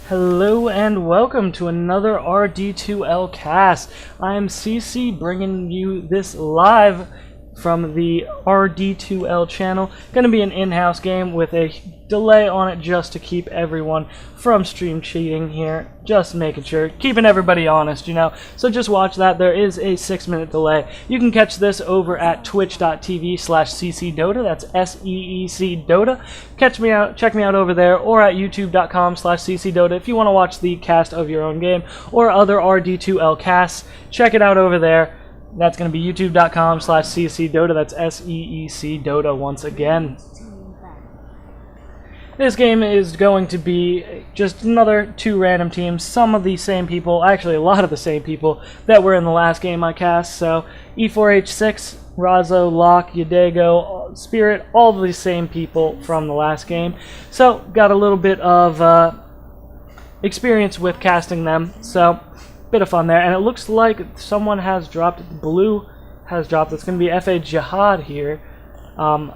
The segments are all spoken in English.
Hello and welcome to another RD2L cast. I'm CC bringing you this live from the RD2L channel. Going to be an in-house game with a delay on it just to keep everyone from stream cheating here. Just making sure, keeping everybody honest, you know. So just watch that. There is a 6-minute delay. You can catch this over at twitch.tv/ccdota. That's SEEC Dota. Check me out over there, or at youtube.com/ccdota if you want to watch the cast of your own game or other RD2L casts. Check it out over there. That's going to be youtube.com/ccdota. That's SEEC Dota once again. This game is going to be just another 2 random teams. Some of the same people, actually a lot of the same people that were in the last game I cast. So E4H6, Razo, Locke, Yadego, Spirit, all of the same people from the last game. So got a little bit of experience with casting them. So bit of fun there, and it looks like someone has dropped. Blue has dropped. It's going to be FA Jihad here. I'm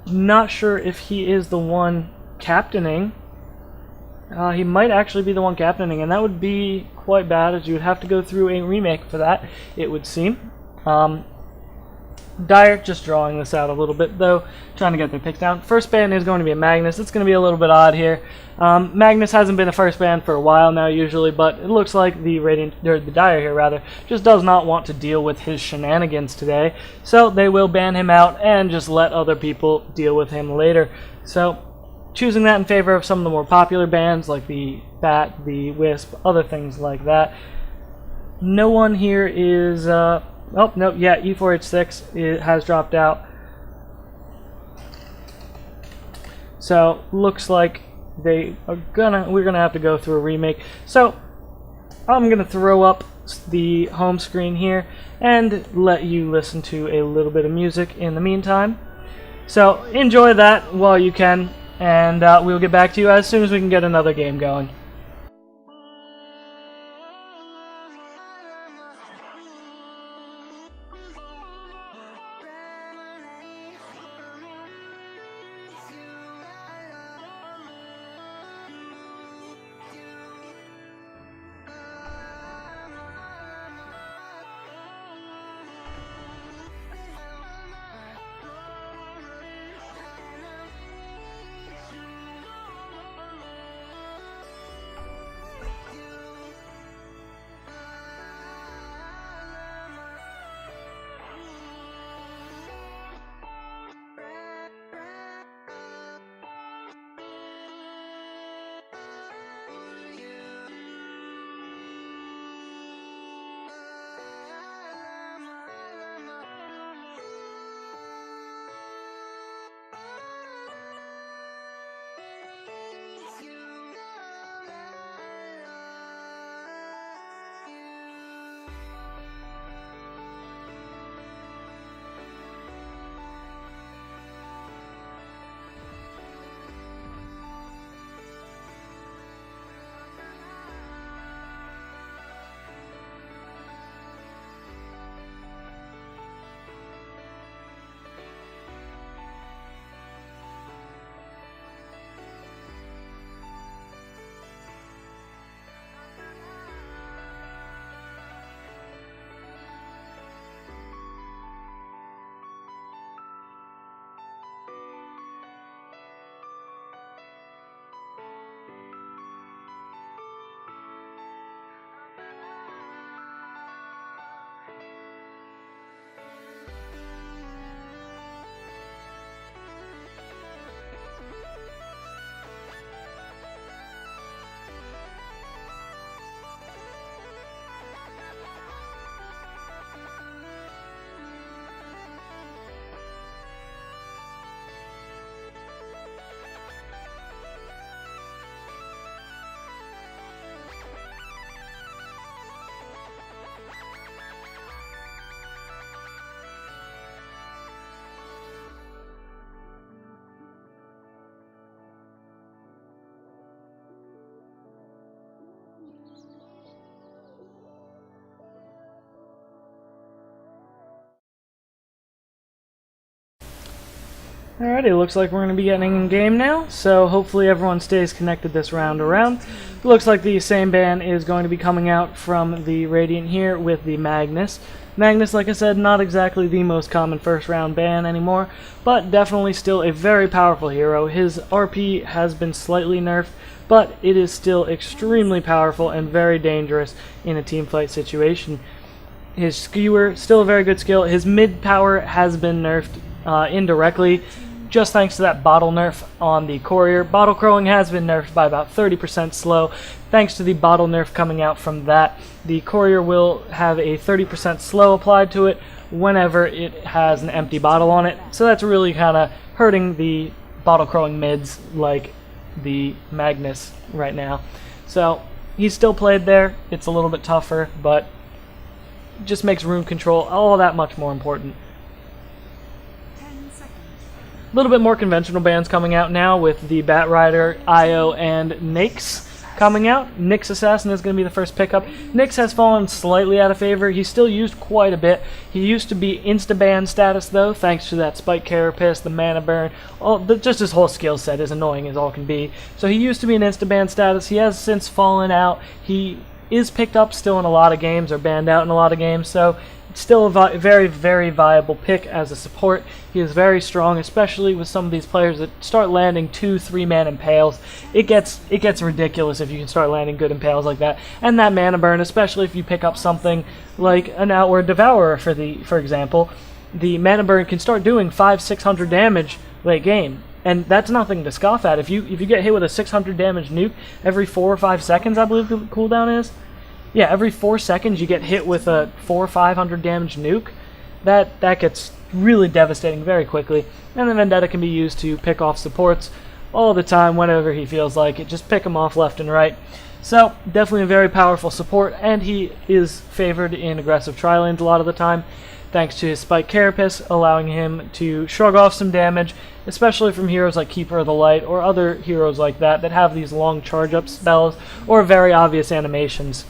not sure if he is the one captaining. He might actually be the one captaining, and that would be quite bad, as you would have to go through a remake for that, it would seem. Dire just drawing this out a little bit, though, trying to get their picks down. First ban is going to be a Magnus. It's going to be a little bit odd here. Magnus hasn't been a first ban for a while now, usually, but it looks like the Dire here, rather, just does not want to deal with his shenanigans today. So they will ban him out and just let other people deal with him later. So choosing that in favor of some of the more popular bans, like the Bat, the Wisp, other things like that. No one here is oh, no, yeah, E4H6 it has dropped out. So, looks like we're gonna have to go through a remake. So, I'm gonna throw up the home screen here and let you listen to a little bit of music in the meantime. So, enjoy that while you can, and we'll get back to you as soon as we can get another game going. Alrighty, looks like we're going to be getting in game now, so hopefully everyone stays connected this round around. Looks like the same ban is going to be coming out from the Radiant here with the Magnus. Magnus, like I said, not exactly the most common first round ban anymore, but definitely still a very powerful hero. His RP has been slightly nerfed, but it is still extremely powerful and very dangerous in a team fight situation. His skewer, still a very good skill. His mid power has been nerfed indirectly, just thanks to that bottle nerf on the courier. Bottle crowing has been nerfed by about 30% slow. Thanks to the bottle nerf coming out from that, the courier will have a 30% slow applied to it whenever it has an empty bottle on it. So that's really kind of hurting the bottle crowing mids like the Magnus right now. So he's still played there. It's a little bit tougher, but just makes room control all that much more important. A little bit more conventional bans coming out now with the Bat Rider, Io, and Nyx coming out. Nyx Assassin is going to be the first pickup. Nyx has fallen slightly out of favor. He's still used quite a bit. He used to be insta-ban status though, thanks to that Spike Carapace, the Mana Burn. Just his whole skill set is annoying as all can be. So he used to be an insta-ban status. He has since fallen out. He is picked up still in a lot of games, or banned out in a lot of games, so still a very, very viable pick as a support. He is very strong, especially with some of these players that start landing 2-3-man impales. It gets ridiculous if you can start landing good impales like that. And that mana burn, especially if you pick up something like an Outward Devourer, for example, the mana burn can start doing 500-600 damage late game. And that's nothing to scoff at. If you get hit with a 600 damage nuke every 4 or 5 seconds, I believe the cooldown is. Yeah, every 4 seconds you get hit with a 400 or 500 damage nuke. That gets really devastating very quickly. And the Vendetta can be used to pick off supports all the time whenever he feels like it. Just pick him off left and right. So, definitely a very powerful support, and he is favored in aggressive tri-lanes a lot of the time, thanks to his Spike Carapace, allowing him to shrug off some damage, especially from heroes like Keeper of the Light or other heroes like that have these long charge-up spells or very obvious animations.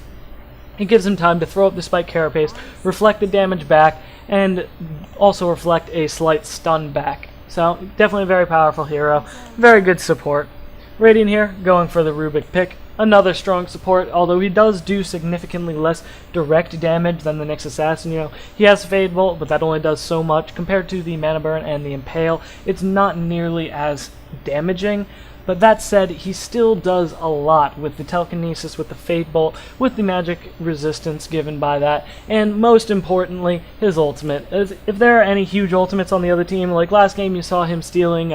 It gives him time to throw up the Spike Carapace, reflect the damage back, and also reflect a slight stun back. So, definitely a very powerful hero. Very good support. Radiant here, going for the Rubik pick. Another strong support, although he does do significantly less direct damage than the Nyx Assassin. You know, he has Fade Bolt, but that only does so much. Compared to the Mana Burn and the Impale, it's not nearly as damaging. But that said, he still does a lot with the Telekinesis, with the Fade Bolt, with the magic resistance given by that, and most importantly, his ultimate. If there are any huge ultimates on the other team, like last game you saw him stealing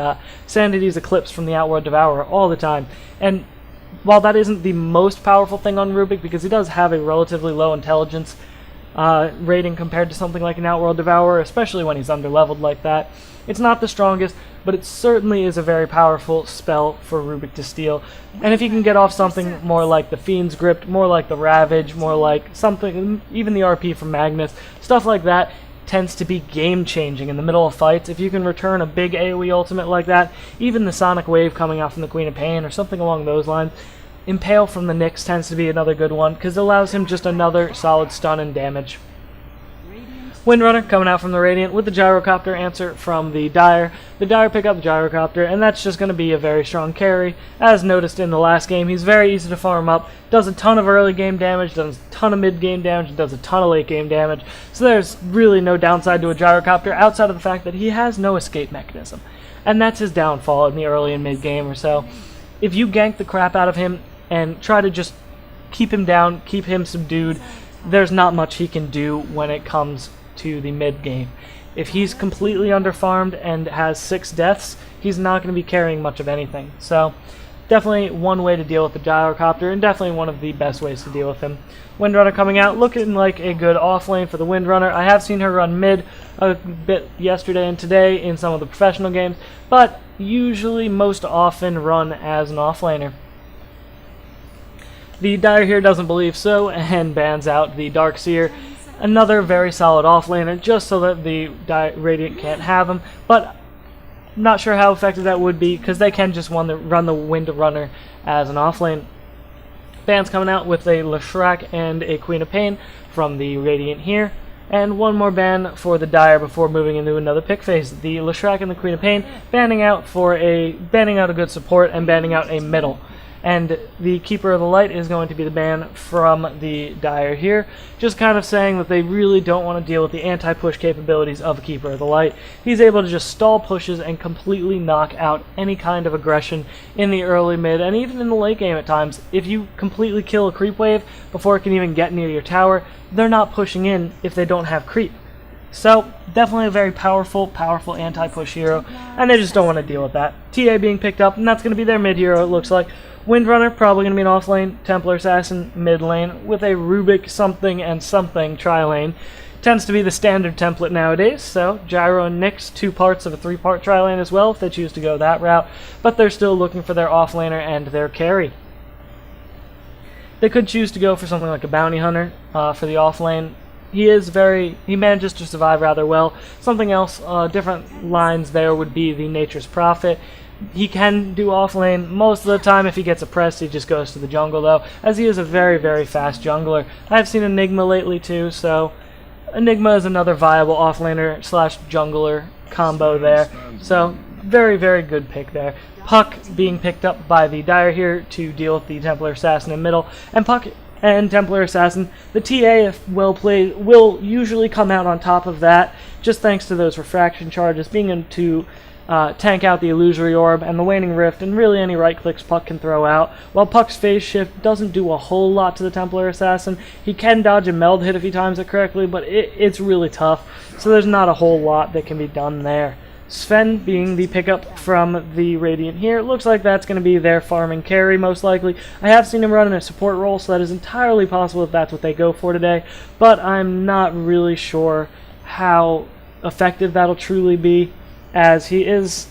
Sanity's Eclipse from the Outward Devourer all the time, and while that isn't the most powerful thing on Rubik, because he does have a relatively low intelligence rating compared to something like an Outworld Devourer, especially when he's underleveled like that, it's not the strongest, but it certainly is a very powerful spell for Rubik to steal. And if you can get off something more like the Fiend's Grip, more like the Ravage, more like something, even the RP from Magnus, stuff like that tends to be game-changing in the middle of fights. If you can return a big AoE ultimate like that, even the Sonic Wave coming out from the Queen of Pain or something along those lines, Impale from the Nyx tends to be another good one, because it allows him just another solid stun and damage. Windrunner coming out from the Radiant with the Gyrocopter answer from the Dire. The Dire pick up the Gyrocopter, and that's just going to be a very strong carry. As noticed in the last game, he's very easy to farm up, does a ton of early game damage, does a ton of mid game damage, and does a ton of late game damage. So there's really no downside to a Gyrocopter outside of the fact that he has no escape mechanism. And that's his downfall in the early and mid game or so. If you gank the crap out of him and try to just keep him down, keep him subdued, there's not much he can do when it comes to the mid game. If he's completely underfarmed and has 6 deaths, he's not going to be carrying much of anything. So definitely one way to deal with the Gyrocopter, and definitely one of the best ways to deal with him. Windrunner coming out, looking like a good offlane for the Windrunner. I have seen her run mid a bit yesterday and today in some of the professional games, but usually most often run as an offlaner. The Dire here doesn't believe so and bans out the Darkseer. Another very solid offlaner, just so that the Radiant can't have him, but I'm not sure how effective that would be, because they can just run the Windrunner as an offlane. Bans coming out with a Leshrac and a Queen of Pain from the Radiant here. And one more ban for the Dire before moving into another pick phase. The Leshrac and the Queen of Pain banning out a good support and banning out a middle. And the Keeper of the Light is going to be the ban from the Dire here, just kind of saying that they really don't want to deal with the anti-push capabilities of a Keeper of the Light. He's able to just stall pushes and completely knock out any kind of aggression in the early, mid, and even in the late game at times. If you completely kill a creep wave before it can even get near your tower, they're not pushing in if they don't have creep. So, definitely a very powerful anti-push hero, and they just don't want to deal with that. TA being picked up, and that's going to be their mid hero, it looks like. Windrunner, probably going to be an off lane. Templar Assassin, mid lane, with a Rubik something and something tri-lane. Tends to be the standard template nowadays, so Gyro and Nyx, 2 parts of a 3-part tri-lane as well, if they choose to go that route, but they're still looking for their off-laner and their carry. They could choose to go for something like a Bounty Hunter for the off-lane. He manages to survive rather well. Something else, different lines there would be the Nature's Prophet. He can do off-lane. Most of the time, if he gets oppressed, he just goes to the jungle, though, as he is a very fast jungler. I've seen Enigma lately, too, so Enigma is another viable off-laner slash jungler combo there. So, very good pick there. Puck being picked up by the Dire here to deal with the Templar Assassin in middle, and Puck and Templar Assassin, the TA, if well played, will usually come out on top of that, just thanks to those refraction charges, being able to tank out the Illusory Orb and the Waning Rift, and really any right clicks Puck can throw out. While Puck's phase shift doesn't do a whole lot to the Templar Assassin, he can dodge a meld hit if he times it correctly, but it's really tough, so there's not a whole lot that can be done there. Sven being the pickup from the Radiant here, looks like that's going to be their farming carry most likely. I have seen him run in a support role, so that is entirely possible if that's what they go for today, but I'm not really sure how effective that'll truly be, as he is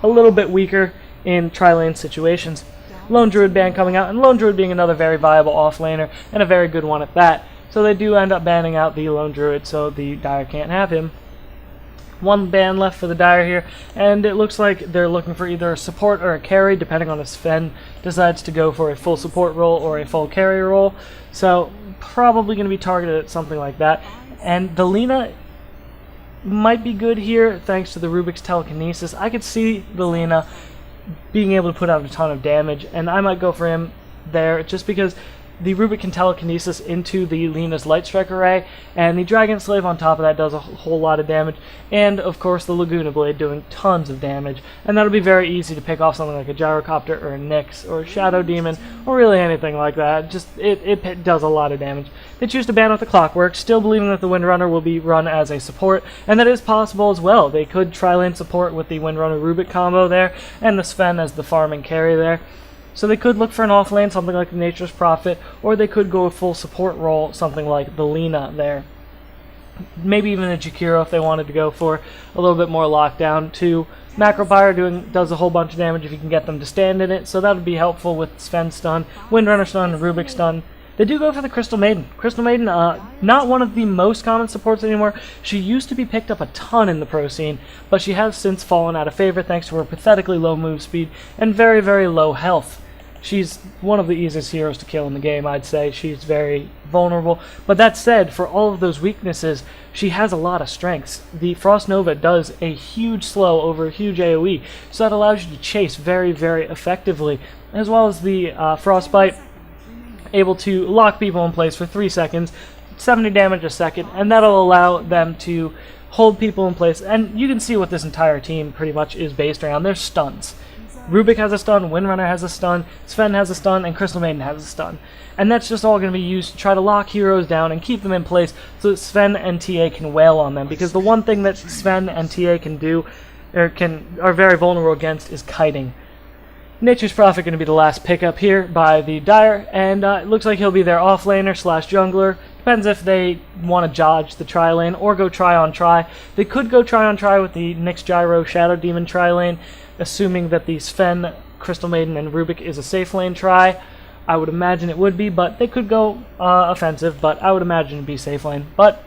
a little bit weaker in tri-lane situations. Lone Druid ban coming out, and Lone Druid being another very viable off-laner, and a very good one at that. So they do end up banning out the Lone Druid, so the Dire can't have him. One ban left for the Dire here, and it looks like they're looking for either a support or a carry, depending on if Sven decides to go for a full support role or a full carry role. So probably going to be targeted at something like that. And the Lina might be good here thanks to the Rubik's Telekinesis. I could see the Lina being able to put out a ton of damage, and I might go for him there just because the Rubik can telekinesis into the Lina's Light Strike array, and the Dragon Slave on top of that does a whole lot of damage, and of course the Laguna Blade doing tons of damage, and that'll be very easy to pick off something like a Gyrocopter or a Nyx or a Shadow Demon or really anything like that. Just it does a lot of damage. They choose to ban with the Clockwork, still believing that the Windrunner will be run as a support, and that is possible as well. They could tri-lane support with the Windrunner Rubik combo there, and the Sven as the farming carry there. So they could look for an off-lane, something like the Nature's Prophet, or they could go a full support role, something like the Lina there. Maybe even a Jakiro if they wanted to go for a little bit more lockdown too. Macropyre does a whole bunch of damage if you can get them to stand in it, so that would be helpful with Sven stun, Windrunner stun, and Rubik stun. They do go for the Crystal Maiden. Crystal Maiden, not one of the most common supports anymore. She used to be picked up a ton in the pro scene, but she has since fallen out of favor thanks to her pathetically low move speed and very low health. She's one of the easiest heroes to kill in the game, I'd say. She's very vulnerable. But that said, for all of those weaknesses, she has a lot of strengths. The Frost Nova does a huge slow over a huge AoE, so that allows you to chase very effectively, as well as the Frostbite, able to lock people in place for 3 seconds, 70 damage a second, and that'll allow them to hold people in place. And you can see what this entire team pretty much is based around. Their stuns. Rubik has a stun, Windrunner has a stun, Sven has a stun, and Crystal Maiden has a stun. And that's just all going to be used to try to lock heroes down and keep them in place so that Sven and TA can wail on them. Because the one thing that Sven and TA can do, or are very vulnerable against, is kiting. Nature's Prophet going to be the last pickup here by the Dire, and it looks like he'll be their off-laner slash jungler. Depends if they want to dodge the tri-lane or go try-on-try. They could go try-on-try with the Nyx Gyro Shadow Demon tri-lane, assuming that the Sven, Crystal Maiden, and Rubik is a safe lane try. I would imagine it would be, but they could go offensive, but I would imagine it'd be safe lane. But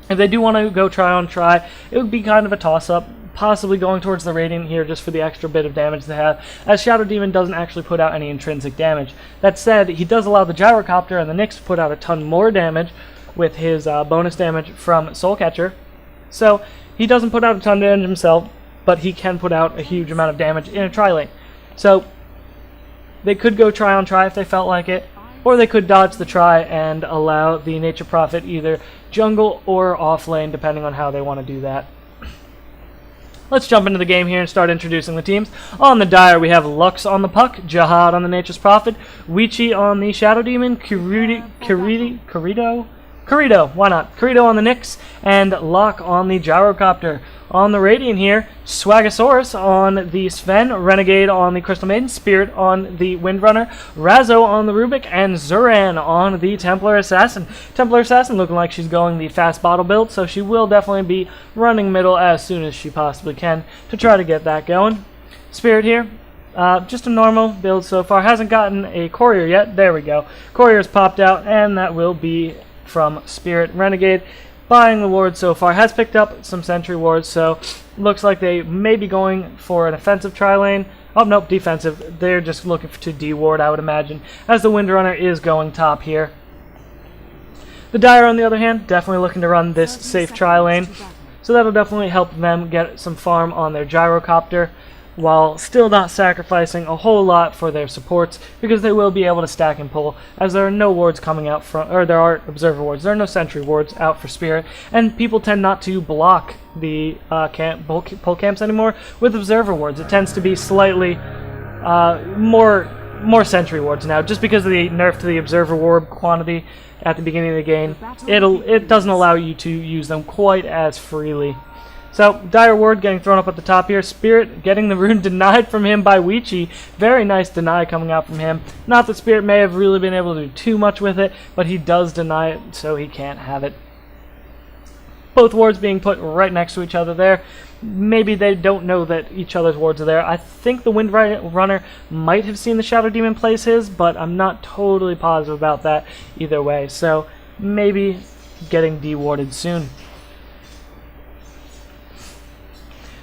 if they do want to go try-on-try, it would be kind of a toss-up, possibly going towards the Radiant here just for the extra bit of damage they have, as Shadow Demon doesn't actually put out any intrinsic damage. That said, he does allow the Gyrocopter and the Nyx to put out a ton more damage, with his bonus damage from Soul Catcher. So he doesn't put out a ton of damage himself, but he can put out a huge amount of damage in a tri-lane. So they could go try on try if they felt like it, or they could dodge the try and allow the Nature Prophet either jungle or off lane, depending on how they want to do that. Let's jump into the game here and start introducing the teams. On the Dire, we have Lux on the Puck, Jihad on the Nature's Prophet, Weechi on the Shadow Demon, Kirito, why not? Kirito on the Nyx, and Locke on the Gyrocopter. On the Radiant here, Swagasaurus on the Sven, Renegade on the Crystal Maiden, Spirit on the Windrunner, Razzo on the Rubik, and Zuran on the Templar Assassin. Templar Assassin looking like she's going the fast bottle build, so she will definitely be running middle as soon as she possibly can to try to get that going. Spirit here, just a normal build so far. Hasn't gotten a Courier yet. There we go. Courier's popped out, and that will be from Spirit. Renegade buying the wards so far, has picked up some sentry wards, so looks like they may be going for an offensive tri-lane. Oh, nope, defensive. They're just looking to de-ward, I would imagine, as the Windrunner is going top here. The Dire, on the other hand, definitely looking to run this safe tri-lane, so that'll definitely help them get some farm on their Gyrocopter, while still not sacrificing a whole lot for their supports, because they will be able to stack and pull, as there are no wards coming out from, or there are observer wards, there are no sentry wards out for Spirit, and people tend not to block the pull camps anymore with observer wards. It tends to be slightly more sentry wards now, just because of the nerf to the observer ward quantity at the beginning of the game. It doesn't allow you to use them quite as freely. So, Dire Ward getting thrown up at the top here. Spirit getting the rune denied from him by Weechi. Very nice deny coming out from him. Not that Spirit may have really been able to do too much with it, but he does deny it, so he can't have it. Both wards being put right next to each other there. Maybe they don't know that each other's wards are there. I think the Windrunner might have seen the Shadow Demon place his, but I'm not totally positive about that either way. So, maybe getting de-warded soon.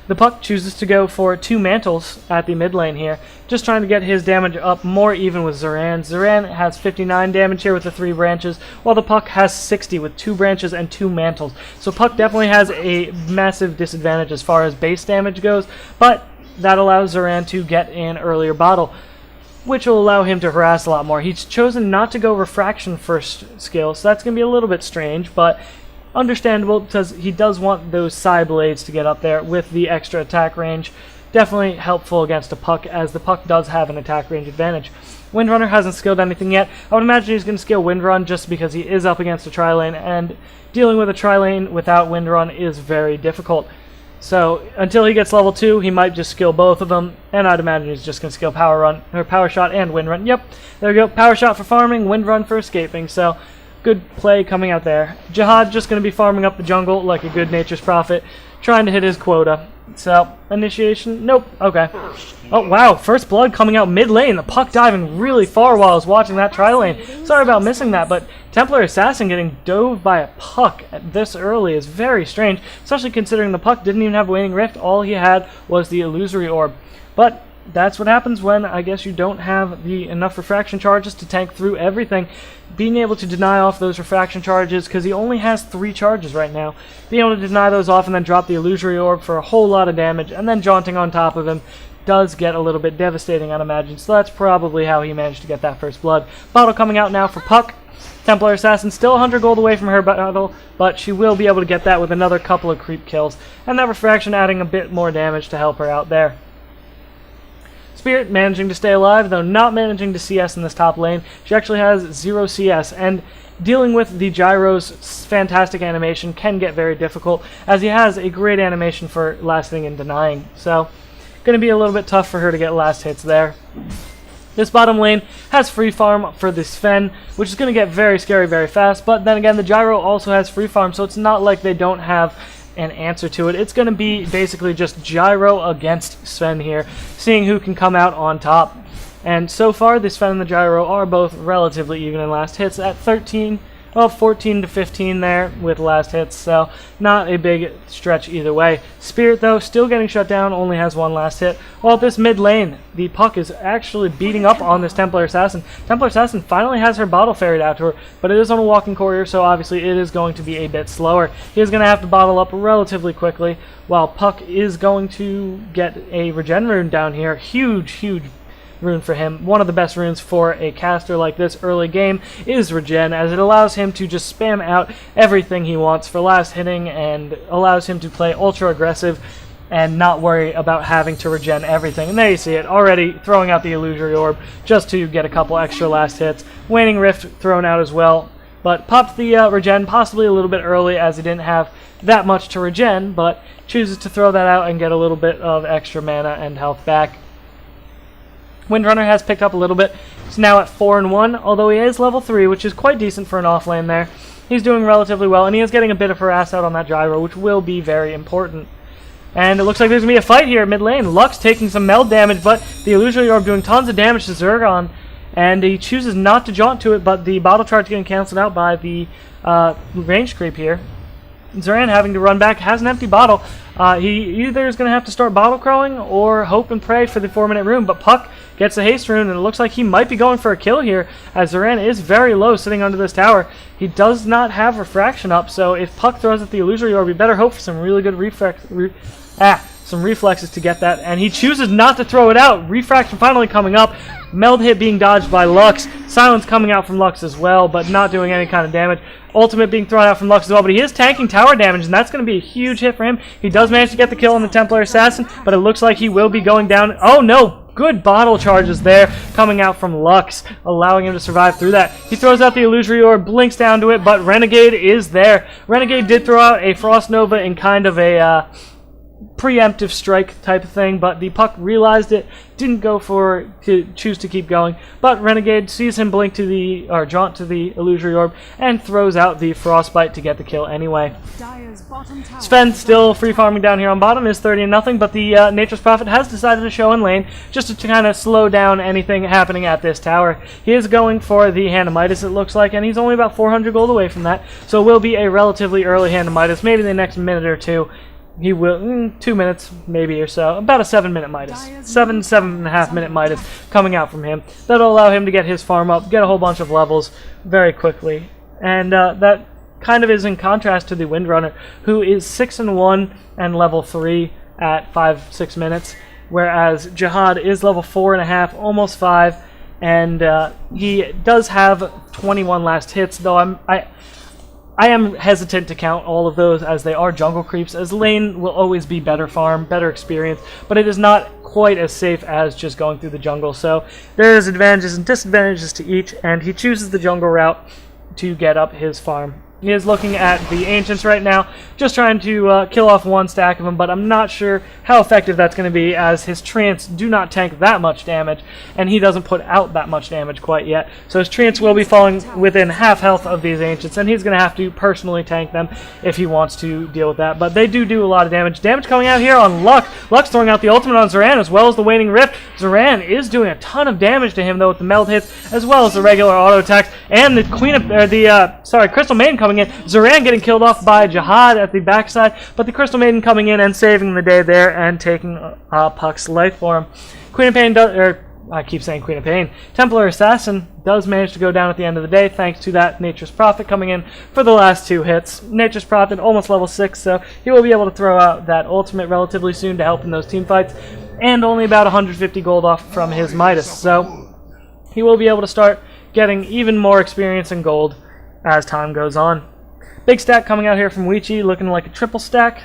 The Puck chooses to go for 2 Mantles at the mid lane here, just trying to get his damage up more even with Zuran. Zuran has 59 damage here with the 3 branches, while the Puck has 60 with 2 branches and 2 Mantles. So Puck definitely has a massive disadvantage as far as base damage goes, but that allows Zuran to get in earlier bottle, which will allow him to harass a lot more. He's chosen not to go Refraction first skill, so that's going to be a little bit strange, but understandable, because he does want those side blades to get up there with the extra attack range. Definitely helpful against a Puck, as the Puck does have an attack range advantage. Windrunner hasn't skilled anything yet. I would imagine he's going to skill Windrun just because he is up against a tri-lane, and dealing with a tri-lane without Windrun is very difficult. So until he gets level 2, he might just skill both of them, and I'd imagine he's just going to skill Power Run, or Power Shot and Windrun. Yep, there we go. Power Shot for farming, Windrun for escaping. So good play coming out there. Jihad just going to be farming up the jungle like a good Nature's Prophet, trying to hit his quota. So, initiation? Nope. Okay. Oh, wow. First blood coming out mid lane. The Puck diving really far while I was watching that tri-lane. Sorry about missing that, but Templar Assassin getting dove by a Puck at this early is very strange, especially considering the Puck didn't even have Waning Rift. All he had was the Illusory Orb. But that's what happens when, I guess, you don't have enough refraction charges to tank through everything. Being able to deny off those refraction charges, because he only has 3 charges right now, being able to deny those off and then drop the Illusory Orb for a whole lot of damage, and then jaunting on top of him, does get a little bit devastating, I'd imagine. So that's probably how he managed to get that first blood. Bottle coming out now for Puck. Templar Assassin still 100 gold away from her battle, but she will be able to get that with another couple of creep kills, and that refraction adding a bit more damage to help her out there. Spirit managing to stay alive, though not managing to CS in this top lane. She actually has 0 CS, and dealing with the Gyro's fantastic animation can get very difficult, as he has a great animation for lasting and denying. So, going to be a little bit tough for her to get last hits there. This bottom lane has free farm for the Sven, which is going to get very scary very fast, but then again, the Gyro also has free farm, so it's not like they don't have an answer to it. It's going to be basically just Gyro against Sven here, seeing who can come out on top. And so far, the Sven and the Gyro are both relatively even in last hits at 13 well, 14 to 15 there with last hits, so not a big stretch either way. Spirit, though, still getting shut down, only has one last hit. While at this mid lane, the Puck is actually beating up on this Templar Assassin. Templar Assassin finally has her bottle ferried out to her, but it is on a walking courier, so obviously it is going to be a bit slower. He is going to have to bottle up relatively quickly, while Puck is going to get a regen rune down here. Huge rune for him. One of the best runes for a caster like this early game is regen, as it allows him to just spam out everything he wants for last hitting and allows him to play ultra aggressive and not worry about having to regen everything. And there you see it, already throwing out the illusory orb just to get a couple extra last hits. Waning Rift thrown out as well, but popped the regen possibly a little bit early as he didn't have that much to regen, but chooses to throw that out and get a little bit of extra mana and health back. Windrunner has picked up a little bit. He's now at 4-1, although he is level 3, which is quite decent for an off lane there. He's doing relatively well, and he is getting a bit of harass out on that gyro, which will be very important. And it looks like there's going to be a fight here mid lane. Lux taking some meld damage, but the illusory orb doing tons of damage to Zergon, and he chooses not to jaunt to it, but the bottle charge getting cancelled out by the range creep here. Zoran having to run back, has an empty bottle. He either is going to have to start bottle crowing or hope and pray for the 4-minute rune, but Puck gets a haste rune, and it looks like he might be going for a kill here, as Zoran is very low sitting under this tower. He does not have refraction up, so if Puck throws at the illusory orb, we better hope for some really good some reflexes to get that, and he chooses not to throw it out. Refraction finally coming up. Meld hit being dodged by Lux. Silence coming out from Lux as well, but not doing any kind of damage. Ultimate being thrown out from Lux as well, but he is tanking tower damage, and that's going to be a huge hit for him. He does manage to get the kill on the Templar Assassin, but it looks like he will be going down. Oh no! Good bottle charges there coming out from Lux, allowing him to survive through that. He throws out the illusory orb, blinks down to it, but Renegade is there. Renegade did throw out a Frost Nova in kind of a preemptive strike type of thing, but the Puck realized it, didn't go for to choose to keep going, but Renegade sees him blink to the jaunt to the illusory orb and throws out the frostbite to get the kill anyway. Sven still free farming down here on bottom, is 30-0, but the Nature's Prophet has decided to show in lane just to kind of slow down anything happening at this tower. He is going for the Hand of Midas, it looks like, and he's only about 400 gold away from that, so it will be a relatively early Hand of Midas, maybe the next minute or two. He will, 2 minutes maybe or so, about a 7-minute Midas. 7.5 minute Midas coming out from him. That'll allow him to get his farm up, get a whole bunch of levels very quickly. And that kind of is in contrast to the Windrunner, who is 6-1 and level 3 at 5-6 minutes, whereas Jihad is level 4.5, almost 5, and he does have 21 last hits, though I am hesitant to count all of those as they are jungle creeps, as lane will always be better farm, better experience, but it is not quite as safe as just going through the jungle. So there is advantages and disadvantages to each, and he chooses the jungle route to get up his farm. He is looking at the Ancients right now, just trying to kill off one stack of them, but I'm not sure how effective that's going to be, as his Treants do not tank that much damage, and he doesn't put out that much damage quite yet. So his Treants will be falling within half health of these Ancients, and he's going to have to personally tank them if he wants to deal with that. But they do a lot of damage. Damage coming out here on Lux. Lux throwing out the ultimate on Zoran, as well as the Waning Rift. Zoran is doing a ton of damage to him, though, with the meld hits, as well as the regular auto attacks, and the Crystal Maiden coming in. Zoran getting killed off by Jihad at the backside, but the Crystal Maiden coming in and saving the day there and taking Puck's life for him. Queen of Pain does, I keep saying Queen of Pain. Templar Assassin does manage to go down at the end of the day, thanks to that Nature's Prophet coming in for the last 2 hits. Nature's Prophet almost level 6, so he will be able to throw out that ultimate relatively soon to help in those team fights, and only about 150 gold off from his Midas, so he will be able to start getting even more experience and gold as time goes on. Big stack coming out here from Weechi, looking like a triple stack.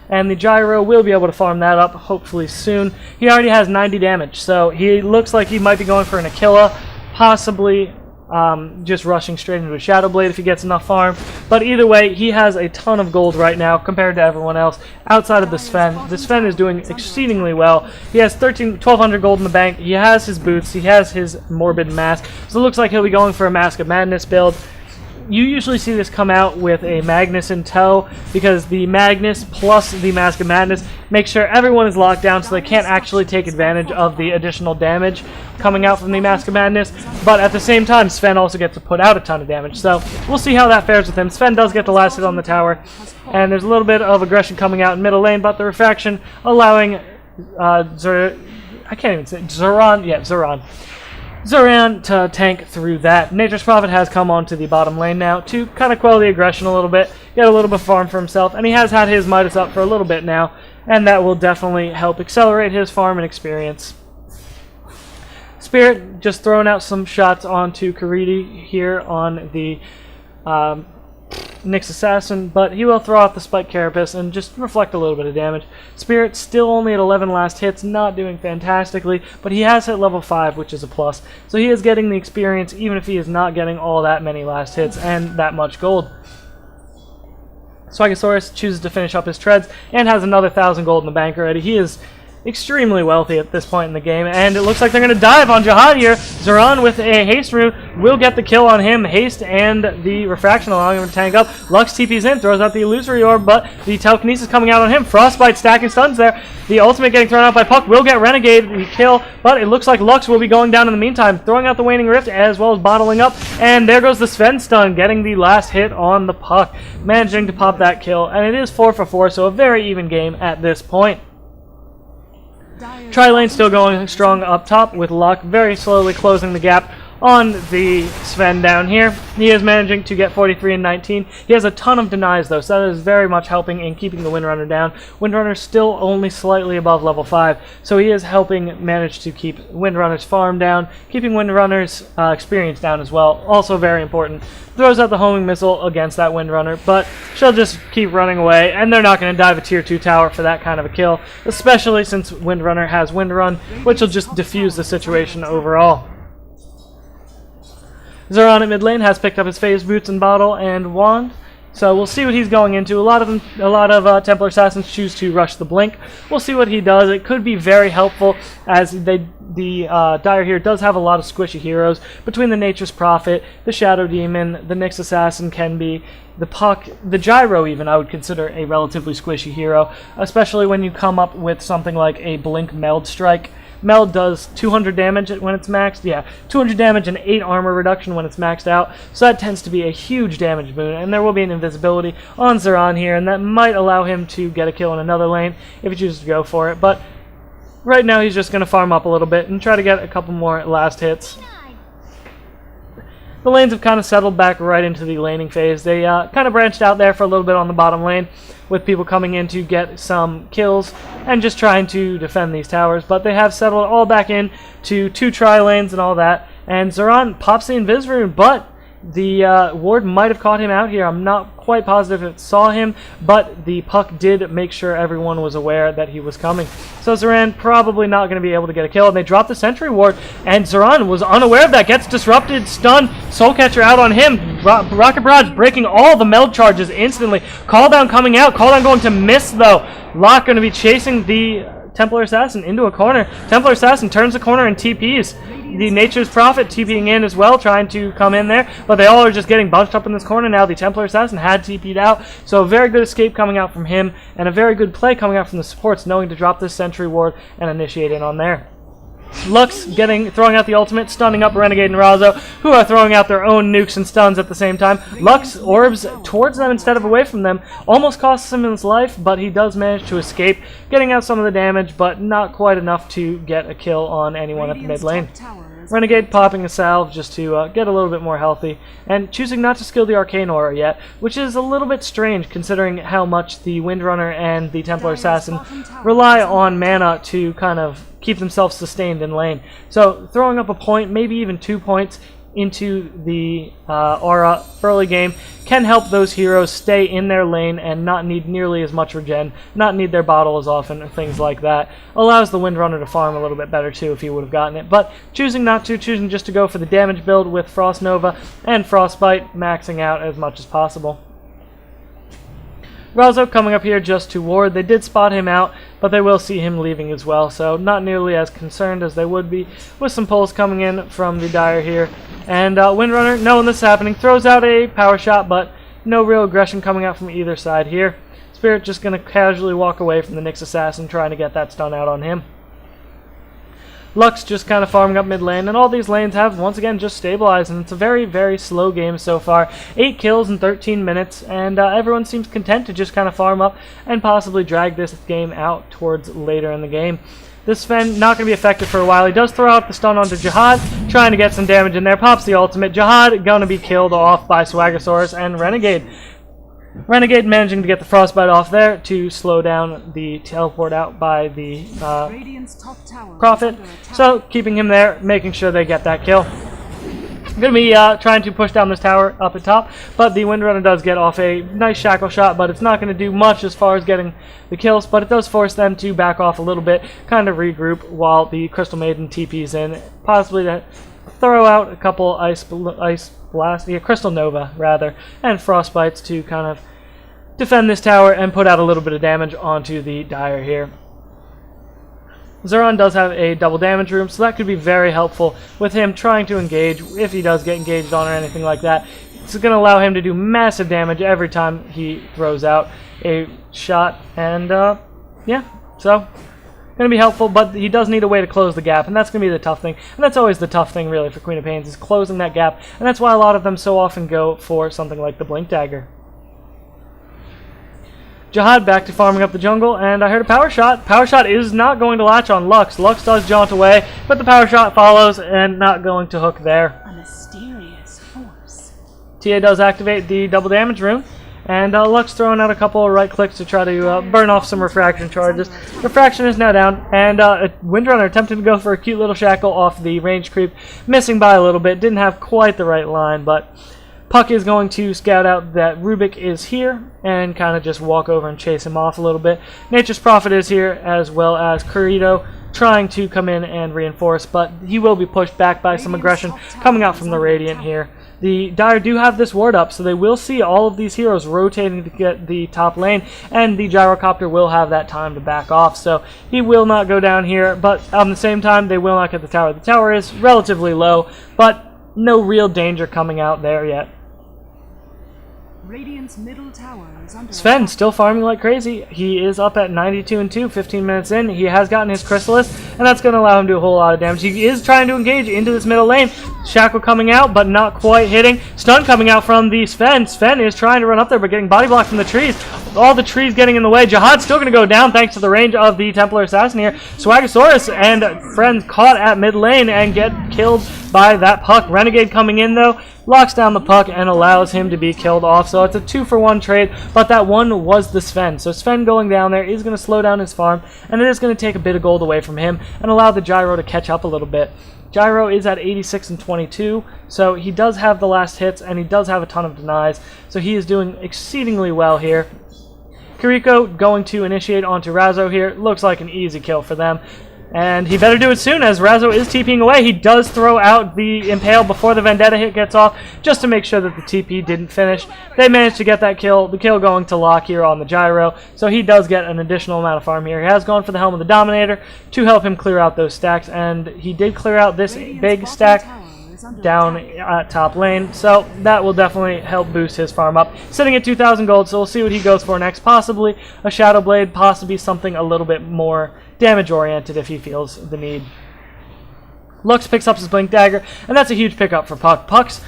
And the Gyro will be able to farm that up, hopefully soon. He already has 90 damage, so he looks like he might be going for an Aquila, possibly just rushing straight into a Shadow Blade if he gets enough farm. But either way, he has a ton of gold right now compared to everyone else outside of the Sven. The Sven is doing exceedingly well. He has 1,200 gold in the bank. He has his boots. He has his Morbid Mask. So it looks like he'll be going for a Mask of Madness build. You usually see this come out with a Magnus in tow, because the Magnus plus the Mask of Madness make sure everyone is locked down so they can't actually take advantage of the additional damage coming out from the Mask of Madness. But at the same time, Sven also gets to put out a ton of damage. So we'll see how that fares with him. Sven does get the last hit on the tower, and there's a little bit of aggression coming out in middle lane, but the refraction allowing Zoran to tank through that. Nature's Prophet has come onto the bottom lane now to kind of quell the aggression a little bit, get a little bit of farm for himself, and he has had his Midas up for a little bit now, and that will definitely help accelerate his farm and experience. Spirit just throwing out some shots onto Karidi here on the Nyx Assassin, but he will throw out the Spike Carapace and just reflect a little bit of damage. Spirit still only at 11 last hits, not doing fantastically, but he has hit level 5, which is a plus. So he is getting the experience even if he is not getting all that many last hits and that much gold. Swagosaurus chooses to finish up his treads and has another 1,000 gold in the bank already. He is extremely wealthy at this point in the game, and it looks like they're going to dive on Jihad here. Zoran with a haste rune will get the kill on him. Haste and the refraction allowing him to tank up. Lux TP's in, throws out the illusory orb, but the telekinesis coming out on him. Frostbite stacking stuns there. The ultimate getting thrown out by Puck will get Renegade the kill, but it looks like Lux will be going down in the meantime, throwing out the Waning Rift as well as bottling up, and there goes the Sven stun, getting the last hit on the Puck, managing to pop that kill, and it is 4 for 4, so a very even game at this point. Tri-lane still going strong up top with Luck very slowly closing the gap on the Sven down here. He is managing to get 43 and 19. He has a ton of denies though, so that is very much helping in keeping the Windrunner down. Windrunner's still only slightly above level 5, so he is helping manage to keep Windrunner's farm down, keeping Windrunner's experience down as well. Also very important. Throws out the homing missile against that Windrunner, but she'll just keep running away, and they're not going to dive a tier 2 tower for that kind of a kill, especially since Windrunner has Windrun, which will just diffuse the situation overall. Zoran at mid lane has picked up his phase boots and bottle and wand, so we'll see what he's going into. A lot of Templar Assassins choose to rush the blink. We'll see what he does. It could be very helpful, as the Dire here does have a lot of squishy heroes between the Nature's Prophet, the Shadow Demon, the Nyx Assassin can be, the Puck, the Gyro even I would consider a relatively squishy hero, especially when you come up with something like a Blink Meld Strike. Meld does 200 damage when it's maxed. Yeah, 200 damage and 8 armor reduction when it's maxed out. So that tends to be a huge damage boon. And there will be an invisibility on Zoran here, and that might allow him to get a kill in another lane if he chooses to go for it. But right now he's just going to farm up a little bit and try to get a couple more last hits. The lanes have kind of settled back right into the laning phase. They kind of branched out there for a little bit on the bottom lane, with people coming in to get some kills and just trying to defend these towers, but they have settled all back in to 2 tri-lanes and all that, and Zoran pops the Invis rune, but the ward might have caught him out here. I'm not quite positive if it saw him, but the Puck did make sure everyone was aware that he was coming. So Zoran probably not going to be able to get a kill, and they drop the Sentry Ward, and Zoran was unaware of that, gets disrupted, stunned, Soul Catcher out on him, Rocket Barrage breaking all the meld charges instantly, Call Down coming out, Call Down going to miss though, Locke going to be chasing the Templar Assassin into a corner. Templar Assassin turns the corner and TPs. The Nature's Prophet TPing in as well, trying to come in there, but they all are just getting bunched up in this corner now. The Templar Assassin had TP'd out, so a very good escape coming out from him, and a very good play coming out from the supports, knowing to drop this Sentry Ward and initiate in on there. Lux throwing out the ultimate, stunning up Renegade and Razo, who are throwing out their own nukes and stuns at the same time. Lux orbs towards them instead of away from them, almost costs him his life, but he does manage to escape, getting out some of the damage, but not quite enough to get a kill on anyone at the mid lane. Renegade popping a salve just to get a little bit more healthy, and choosing not to skill the Arcane Aura yet, which is a little bit strange considering how much the Windrunner and the Templar Assassin rely on mana to kind of keep themselves sustained in lane. So throwing up a point, maybe even 2 points into the aura early game can help those heroes stay in their lane and not need nearly as much regen, not need their bottle as often, and things like that. Allows the Windrunner to farm a little bit better too if he would have gotten it, but choosing not to, choosing just to go for the damage build with Frost Nova and Frostbite, maxing out as much as possible. Razo coming up here just to ward. They did spot him out, but they will see him leaving as well, so not nearly as concerned as they would be with some pulls coming in from the Dire here. And Windrunner, knowing this is happening, throws out a power shot, but no real aggression coming out from either side here. Spirit just going to casually walk away from the Nyx Assassin, trying to get that stun out on him. Lux just kind of farming up mid lane, and all these lanes have once again just stabilized, and it's a very, very slow game so far. 8 kills in 13 minutes, and everyone seems content to just kind of farm up and possibly drag this game out towards later in the game. This Sven not going to be effective for a while. He does throw out the stun onto Jihad, trying to get some damage in there. Pops the ultimate. Jihad going to be killed off by Swagasaurus and Renegade. Renegade managing to get the Frostbite off there to slow down the teleport out by the Prophet. So keeping him there, making sure they get that kill. Going to be trying to push down this tower up at top, but the Windrunner does get off a nice shackle shot, but it's not going to do much as far as getting the kills, but it does force them to back off a little bit, kind of regroup while the Crystal Maiden TPs in, possibly to throw out a couple Crystal Nova rather, and Frostbites to kind of defend this tower and put out a little bit of damage onto the Dire here. Zeron does have a double damage room, so that could be very helpful with him trying to engage, if he does get engaged on or anything like that. It's going to allow him to do massive damage every time he throws out a shot, and yeah, so going to be helpful, but he does need a way to close the gap, and that's going to be the tough thing. And that's always the tough thing, really, for Queen of Pains, is closing that gap, and that's why a lot of them so often go for something like the Blink Dagger. Jihad back to farming up the jungle, and I heard a power shot. Power shot is not going to latch on Lux. Lux does jaunt away, but the power shot follows, and not going to hook there. A mysterious force. TA does activate the double damage rune. And Lux throwing out a couple of right clicks to try to burn off some refraction charges. Refraction is now down, and Windrunner attempted to go for a cute little shackle off the range creep, missing by a little bit. Didn't have quite the right line, but Puck is going to scout out that Rubik is here and kind of just walk over and chase him off a little bit. Nature's Prophet is here, as well as Kurito trying to come in and reinforce, but he will be pushed back by some aggression coming out from the Radiant here. The Dire do have this ward up, so they will see all of these heroes rotating to get the top lane, and the Gyrocopter will have that time to back off, so he will not go down here, but at the same time, they will not get the tower. The tower is relatively low, but no real danger coming out there yet. Radiant's middle tower is under Sven attack. still farming like crazy. He is up at 92 and 2, 15 minutes in. He has gotten his Chrysalis, and that's going to allow him to do a whole lot of damage. He is trying to engage into this middle lane. Shackle coming out, but not quite hitting. Stun coming out from the Sven. Sven is trying to run up there, but getting body blocked from the trees. All the trees getting in the way. Jihad's still going to go down thanks to the range of the Templar Assassin here. Swagasaurus and friends caught at mid lane and get killed by that Puck. Renegade coming in, though, locks down the Puck and allows him to be killed off. So it's a 2-for-1 trade, but that one was the Sven. So Sven going down there is going to slow down his farm, and it is going to take a bit of gold away from him and allow the Gyro to catch up a little bit. Gyro is at 86 and 22, so he does have the last hits, and he does have a ton of denies, so he is doing exceedingly well here. Kiriko going to initiate onto Razzo here. Looks like an easy kill for them. And he better do it soon, as Razzo is TPing away. He does throw out the Impale before the Vendetta hit gets off, just to make sure that the TP didn't finish. They managed to get that kill. The kill going to Lock here on the Gyro, so he does get an additional amount of farm here. He has gone for the Helm of the Dominator to help him clear out those stacks, and he did clear out this big stack down at top lane, so that will definitely help boost his farm up. Sitting at 2,000 gold, so we'll see what he goes for next. Possibly a Shadow Blade, possibly something a little bit more damage oriented if he feels the need. Lux picks up his Blink Dagger, and that's a huge pickup for Puck. Puck's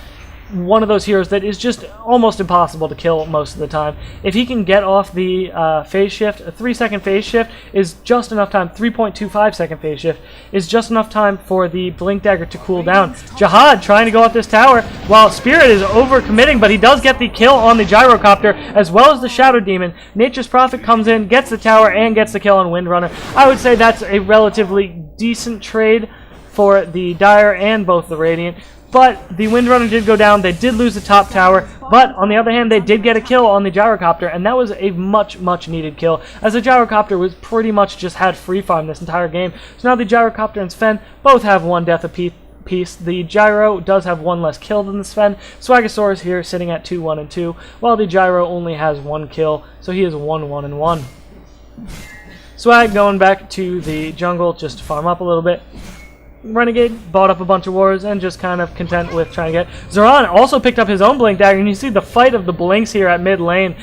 one of those heroes that is just almost impossible to kill most of the time. If he can get off the phase shift, a 3-second phase shift is just enough time, 3.25 second phase shift is just enough time for the Blink Dagger to cool down. Jihad trying to go up this tower while Spirit is overcommitting, but he does get the kill on the Gyrocopter as well as the Shadow Demon. Nature's Prophet comes in, gets the tower, and gets the kill on Windrunner. I would say that's a relatively decent trade for the Dire and both the Radiant. But the Windrunner did go down. They did lose the top tower. But on the other hand, they did get a kill on the Gyrocopter, and that was a much, much needed kill, as the Gyrocopter was pretty much just had free farm this entire game. So now the Gyrocopter and Sven both have one death apiece. The Gyro does have one less kill than the Sven. Swagasaurus here sitting at 2-1 and 2, while the Gyro only has one kill, so he is 1-1 and 1. Swag going back to the jungle just to farm up a little bit. Renegade bought up a bunch of wards and just kind of content with trying to get... Zeron also picked up his own Blink Dagger, and you see the fight of the Blinks here at mid lane.